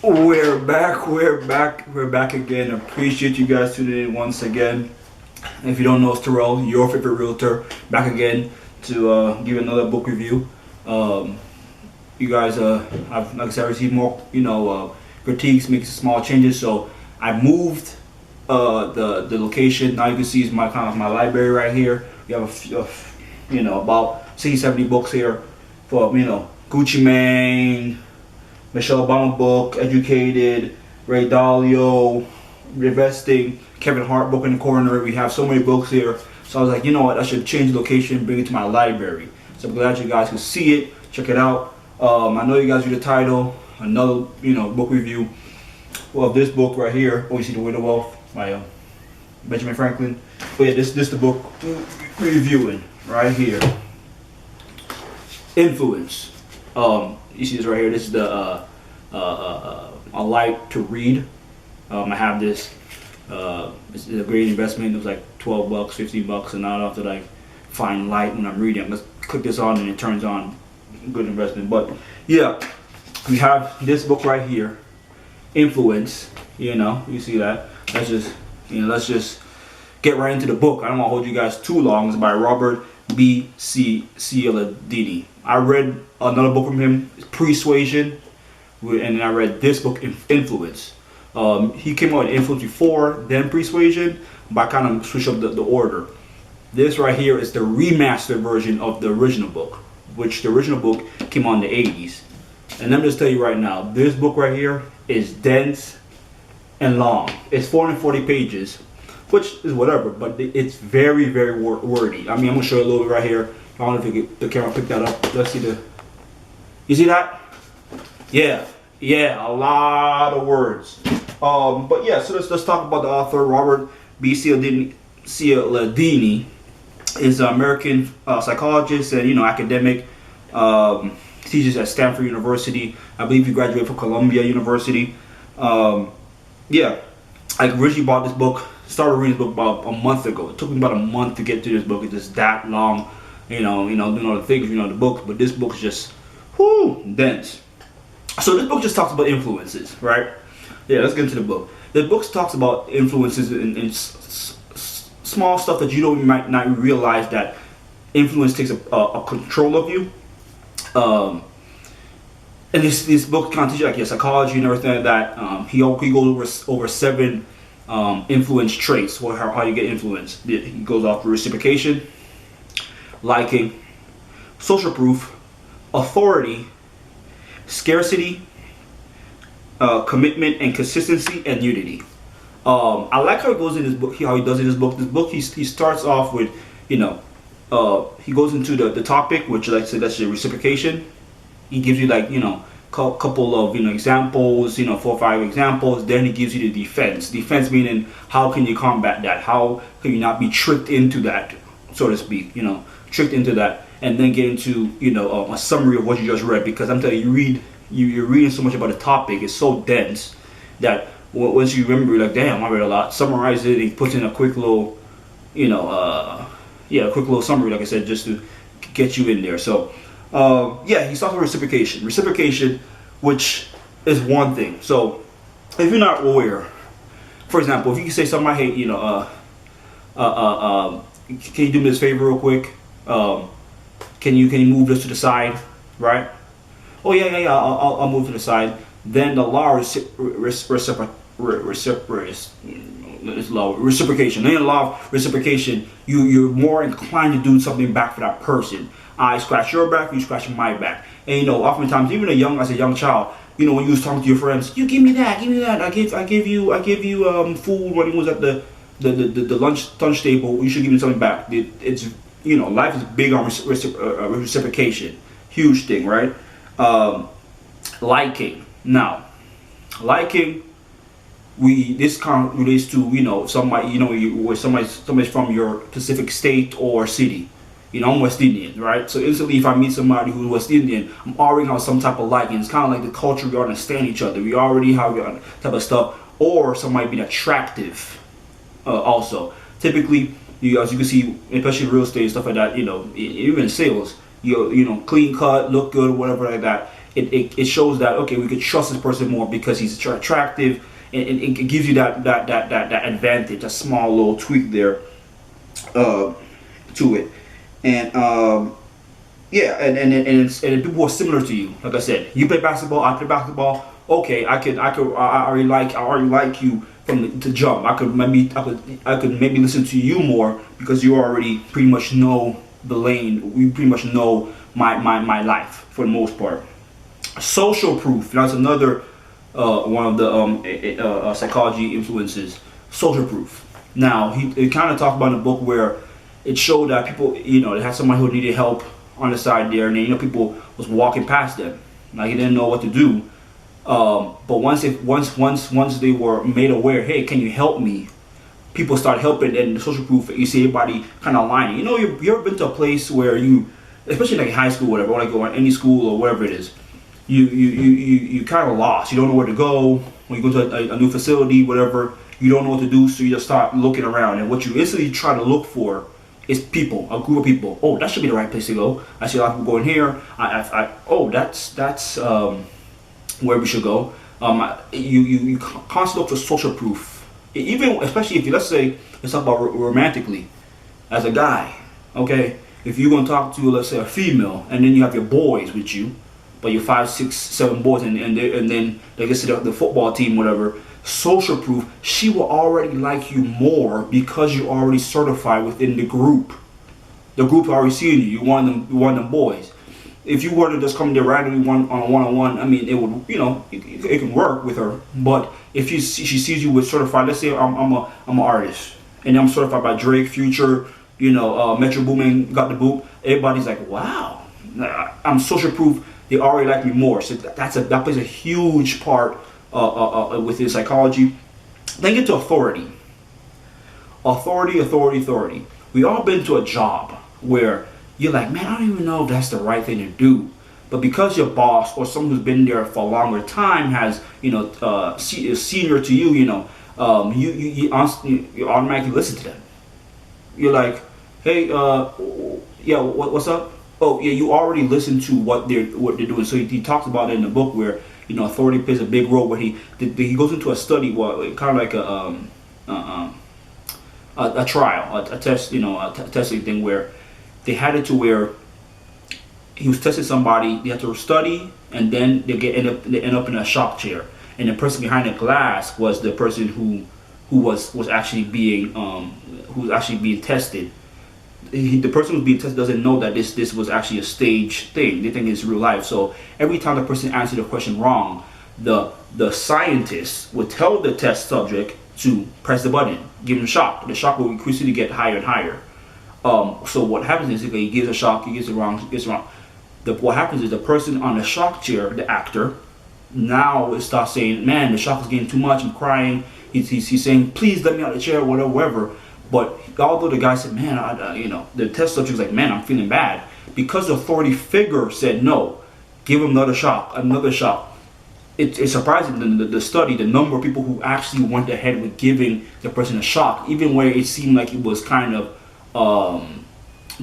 We're back again. Appreciate you guys tuning in once again. If you don't know, it's Terell, your favorite realtor, back again to give another book review. You guys, I've, like I said, received more, critiques, making small changes. So I moved the location. Now you can see is my kind of my library right here. We have about 60, 70 books here for Gucci Mane, Michelle Obama book, Educated, Ray Dalio, Investing, Kevin Hart book in the corner. We have so many books here. So I was like, you know what, I should change the location, bring it to my library. So I'm glad you guys can see it, check it out. I know you guys read the title, another book review of this book right here. Oh, you see The Way to Wealth by Benjamin Franklin. But yeah, this the book we're reviewing right here. Influence. You see this right here. This is the I like to read. I have this. It's a great investment. It was like $12, $15, and now I have to like find light when I'm reading. Let's click this on and it turns on. Good investment. But yeah, we have this book right here, Influence. You see that. Let's just get right into the book. I don't want to hold you guys too long. It's by Robert B. Cialdini. I read another book from him, Persuasion, and then I read this book, Influence. He came out with Influence before, then Persuasion, but I kind of switched up the order. This right here is the remastered version of the original book, which the original book came out in the 80s. And let me just tell you right now, this book right here is dense and long. It's 440 pages, which is whatever, but it's very, very wordy. I mean, I'm gonna show you a little bit right here. I don't know if the camera picked that up. Let's see you see that? Yeah, a lot of words. But yeah, so let's talk about the author. Robert B. Cialdini is an American psychologist and academic. Teaches at Stanford University. I believe he graduated from Columbia University. Yeah, I originally bought this book. Started reading this book about a month ago. It took me about a month to get through this book. It's just that long, doing all the things, the book. But this book's just, dense. So this book just talks about influences, right? Yeah, let's get into the book. The book talks about influences in small stuff that you might not realize that influence takes a control of you. And this book kind of teaches like psychology and everything like that. He goes over 7 influence traits, or how you get influence. He goes off reciprocation, liking, social proof, authority, scarcity, commitment, and consistency and unity. I like how he goes in this book. How he does in this book. This book he starts off with he goes into the topic, which like I said, that's the reciprocation. He gives you like couple of examples, 4 or 5 examples. Then he gives you the defense. Defense meaning how can you combat that? How can you not be tricked into that, so to speak? Tricked into that, and then get into a summary of what you just read. Because I'm telling you, you're reading so much about the topic. It's so dense that once you remember, you're like, damn, I read a lot. Summarize it. He puts in a quick little, a quick little summary, like I said, just to get you in there. So. He starts with reciprocation. Reciprocation, which is one thing. So, if you're not aware, for example, if you can say something, hey, can you do me this favor real quick? Can you move this to the side, right? Oh yeah. I'll move to the side. Then the law reciprocation. Then the law of reciprocation, you're more inclined to do something back for that person. I scratch your back, you scratch my back. And oftentimes, even as a young child, when you was talking to your friends, you give me that. I give you food when he was at the lunch table. You should give me something back. It's life is big on reciprocation, huge thing, right? Liking. Now, liking. This kind of relates to somebody's from your specific state or city. I'm West Indian, right? So instantly, if I meet somebody who's West Indian, I'm already gonna have some type of liking. It's kind of like the culture. We understand each other. We already have that type of stuff. Or somebody being attractive. Also, typically, as you can see, especially real estate stuff like that. Even sales, clean cut, look good, whatever like that. it shows that okay, we could trust this person more because he's attractive, and it gives you that advantage, a small little tweak there to it. And yeah, and people are similar to you. Like I said, you play basketball, I play basketball. Okay, I already like you from to jump. I could maybe listen to you more because you already pretty much know the lane. We pretty much know my life for the most part. Social proof. That's another one of the psychology influences. Social proof. Now he kind of talked about in a book where it showed that people, they had somebody who needed help on the side there, and then, people was walking past them, like he didn't know what to do. But once they were made aware, hey, can you help me? People start helping, and the social proof, you see everybody kind of lining. You ever been to a place where you, especially like high school, whatever, or like or any school or whatever it is, you kind of lost. You don't know where to go when you go to a new facility, whatever. You don't know what to do, so you just start looking around, and what you instantly try to look for is people, a group of people. Oh, that should be the right place to go. I see a lot of people going here. That's where we should go. You constantly look for social proof. Even, especially if you, let's say, let's talk about romantically, as a guy, okay? If you're gonna talk to, let's say, a female, and then you have your boys with you, but you're 5, 6, 7 boys, and then they get to the football team, whatever. Social proof, she will already like you more because you're already certified within the group. The group already seeing you. You want them boys. If you were to just come there randomly on a one-on-one, I mean, it would, it can work with her. But if she sees you with certified, let's say I'm an artist and I'm certified by Drake, Future, Metro Boomin, Got the Boot. Everybody's like, wow, I'm social proof. They already like me more. So that plays a huge part within psychology. Then get to authority. Authority. We all been to a job where you're like, man, I don't even know if that's the right thing to do. But because your boss or someone who's been there for a longer time has, is senior to you, you automatically listen to them. You're like, hey, yeah, what's up? Oh, yeah, you already listen to what they're doing. So he talks about it in the book where, authority plays a big role. Where he goes into a study, kind of like a trial, a test, a testing thing where they had it to where he was testing somebody. They had to study, and then they end up in a shock chair, and the person behind the glass was the person who was actually being tested. The person who's being tested doesn't know that this was actually a stage thing. They think it's real life. So every time the person answered the question wrong, the scientist would tell the test subject to press the button, give him a shock. The shock will increasingly get higher and higher. So what happens is he gives a shock, he gets it wrong. What happens is the person on the shock chair, the actor, now starts saying, man, the shock is getting too much, I'm crying. He's saying, please let me out of the chair, whatever. But although the guy said, man, the test subject was like, man, I'm feeling bad. Because the authority figure said no, give him another shock. It's surprising the study, the number of people who actually went ahead with giving the person a shock, even where it seemed like it was kind of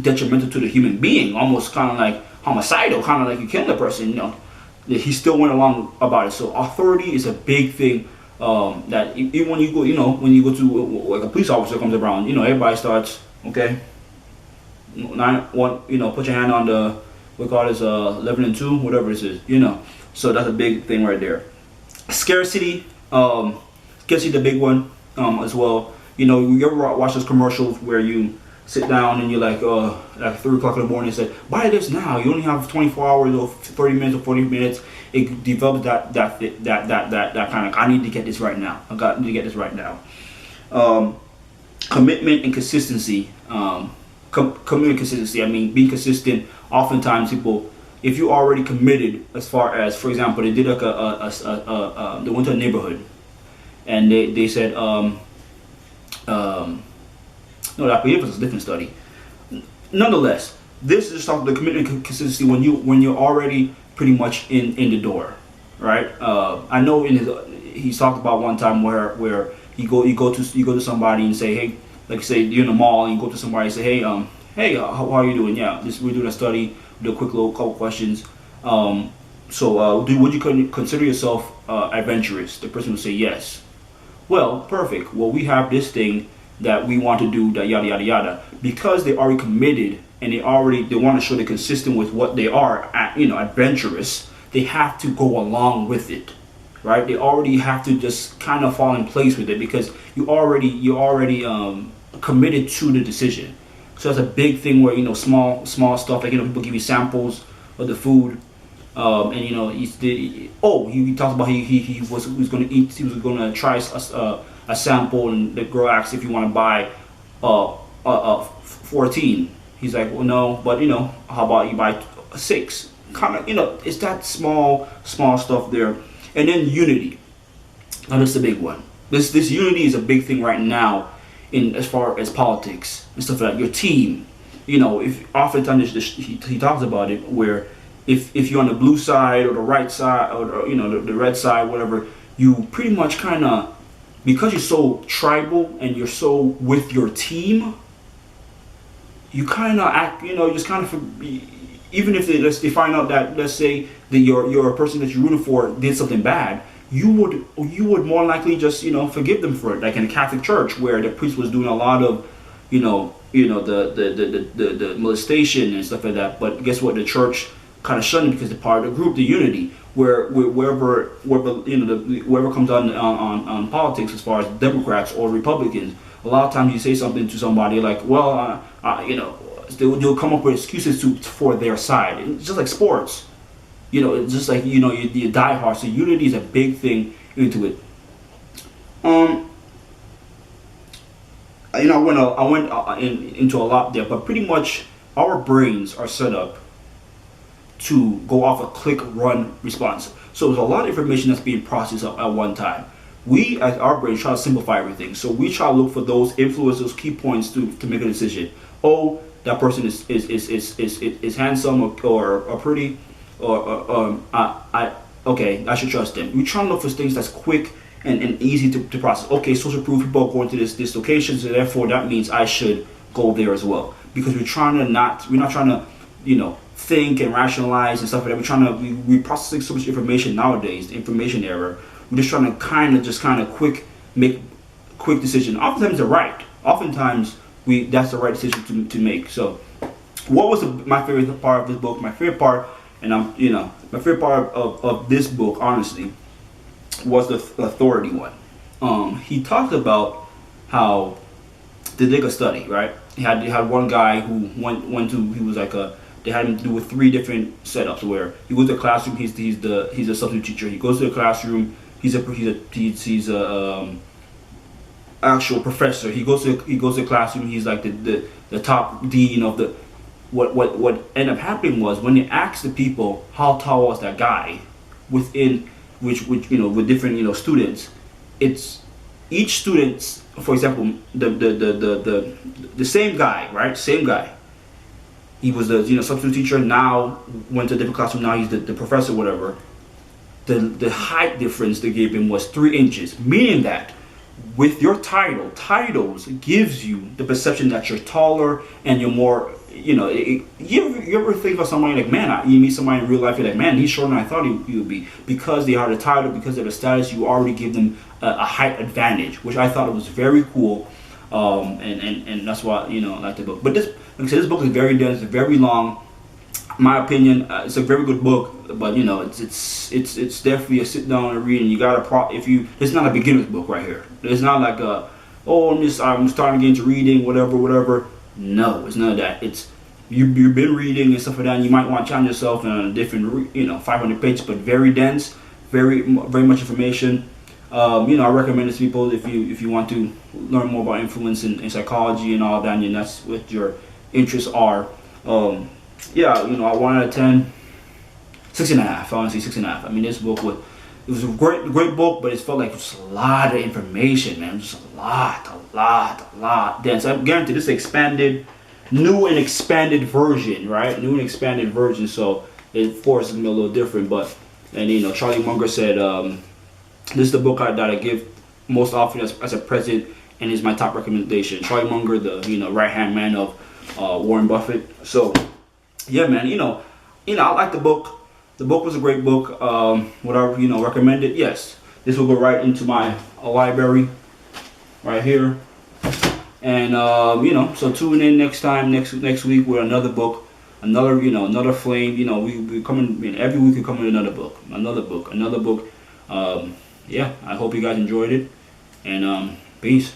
detrimental to the human being, almost kind of like homicidal, kind of like you killing the person. He still went along about it. So authority is a big thing. That even when you go to like a police officer comes around, everybody starts, okay, 9-1, put your hand on the, we call this 11 and 2, whatever it is, so that's a big thing right there. Scarcity, the big one as well. You ever watch those commercials where you sit down and you're like at 3 o'clock in the morning and say, buy this now, you only have 24 hours or 30 minutes or 40 minutes. It develops that kind of, I need to get this right now. Need to get this right now. Commitment and consistency. Commitment and consistency. I mean, being consistent. Oftentimes, people, if you're already committed, as far as, for example, they did like they went to a neighborhood, and they said, no, that was a different study. Nonetheless, this is the commitment and consistency when you're already pretty much in the door, right? I know he's talked about one time where you go to somebody and say, hey, like say you're in the mall and you go to somebody and say, hey, how are you doing? Yeah, we're doing a study, do a quick little couple questions. So, would you consider yourself adventurous? The person would say yes. Well, perfect. Well, we have this thing that we want to do, that yada yada yada. Because they already committed and they want to show they're consistent with what they are, adventurous. They have to go along with it, right? They already have to just kind of fall in place with it because you already committed to the decision. So that's a big thing where small stuff like people give you samples of the food. And he talked about he was going to eat. He was going to try a sample, and the girl asked if you want to buy 14. He's like, well, no, but how about you buy 6? Kind of, it's that small stuff there. And then unity. Now that's the big one. This unity is a big thing right now in as far as politics and stuff like that. Your team. If oftentimes he talks about it where. If you're on the blue side or the right side or the red side, whatever, you pretty much kind of, because you're so tribal and you're so with your team, you kind of act, just kind of, even if they find out that, let's say that you're a person that you're rooting for did something bad, you would more likely just forgive them for it, like in the Catholic Church where the priest was doing a lot of the molestation and stuff like that. But guess what? The church kind of shunned because they're part of the group, the unity, where wherever comes on politics, as far as Democrats or Republicans, a lot of times you say something to somebody like, well, they'll come up with excuses for their side. It's just like sports, it's just like you die hard. So unity is a big thing into it. I went into a lot there, but pretty much our brains are set up to go off a click run response. So there's a lot of information that's being processed at one time. We as our brain try to simplify everything. So we try to look for those influences, those key points to make a decision. Oh, that person is handsome or pretty, okay, I should trust them. We try to look for things that's quick and easy to process. Okay, social proof, people are going to this location, so therefore that means I should go there as well. Because we're not trying to think and rationalize and stuff like that. We're processing so much information nowadays, the information era. We're just trying to make quick decisions. Oftentimes they're right. Oftentimes that's the right decision to make. So what was my favorite part of this book? My favorite part, my favorite part of this book, honestly, was the authority one. He talked about how they did a study, right? He had one guy who went to, he was like they had him do with 3 different setups where he goes to the classroom, he's a substitute teacher. He goes to the classroom, he's a actual professor. He goes to the classroom, he's like the top dean of the, what ended up happening was when they asked the people how tall was that guy within which with different students, it's each student, for example, the same guy, right? Same guy. He was the substitute teacher. Now went to a different classroom. Now he's the professor, whatever. The height difference they gave him was 3 inches, meaning that with your titles gives you the perception that you're taller and you're more. You ever think of somebody like, man, you meet somebody in real life, you're like, man, he's shorter than I thought he would be. Because they have the title, because of the status, you already give them a height advantage, which I thought was very cool. And that's why I like the book. But this, like I said, this book is very dense, it's very long. In my opinion, it's a very good book, but it's definitely a sit down and read. And you gotta it's not a beginner's book right here. It's not like I'm starting to get into reading, whatever. No, it's none of that. It's you've been reading and stuff like that. And you might want to challenge yourself in a different 500 pages, but very dense, very much information. I recommend it to people if you want to learn more about influence and psychology and all that, and that's what your interests are. I 1 out of 10, 6.5. Honestly, 6.5. I mean, this book was a great book, but it felt like just a lot of information, man. Just a lot. Dense. I guarantee this is expanded, new and expanded version, right? New and expanded version. So it forces me a little different, but Charlie Munger said. This is the book that I give most often as a present, and is my top recommendation. Charlie Munger, the right hand man of Warren Buffett. So yeah, man, I like the book. the book was a great book. Would I, recommend it? Yes. This will go right into my library, right here. And so tune in next time, next week with another book, another flame. We coming every week. We come with another book, another book. Yeah, I hope you guys enjoyed it, and peace.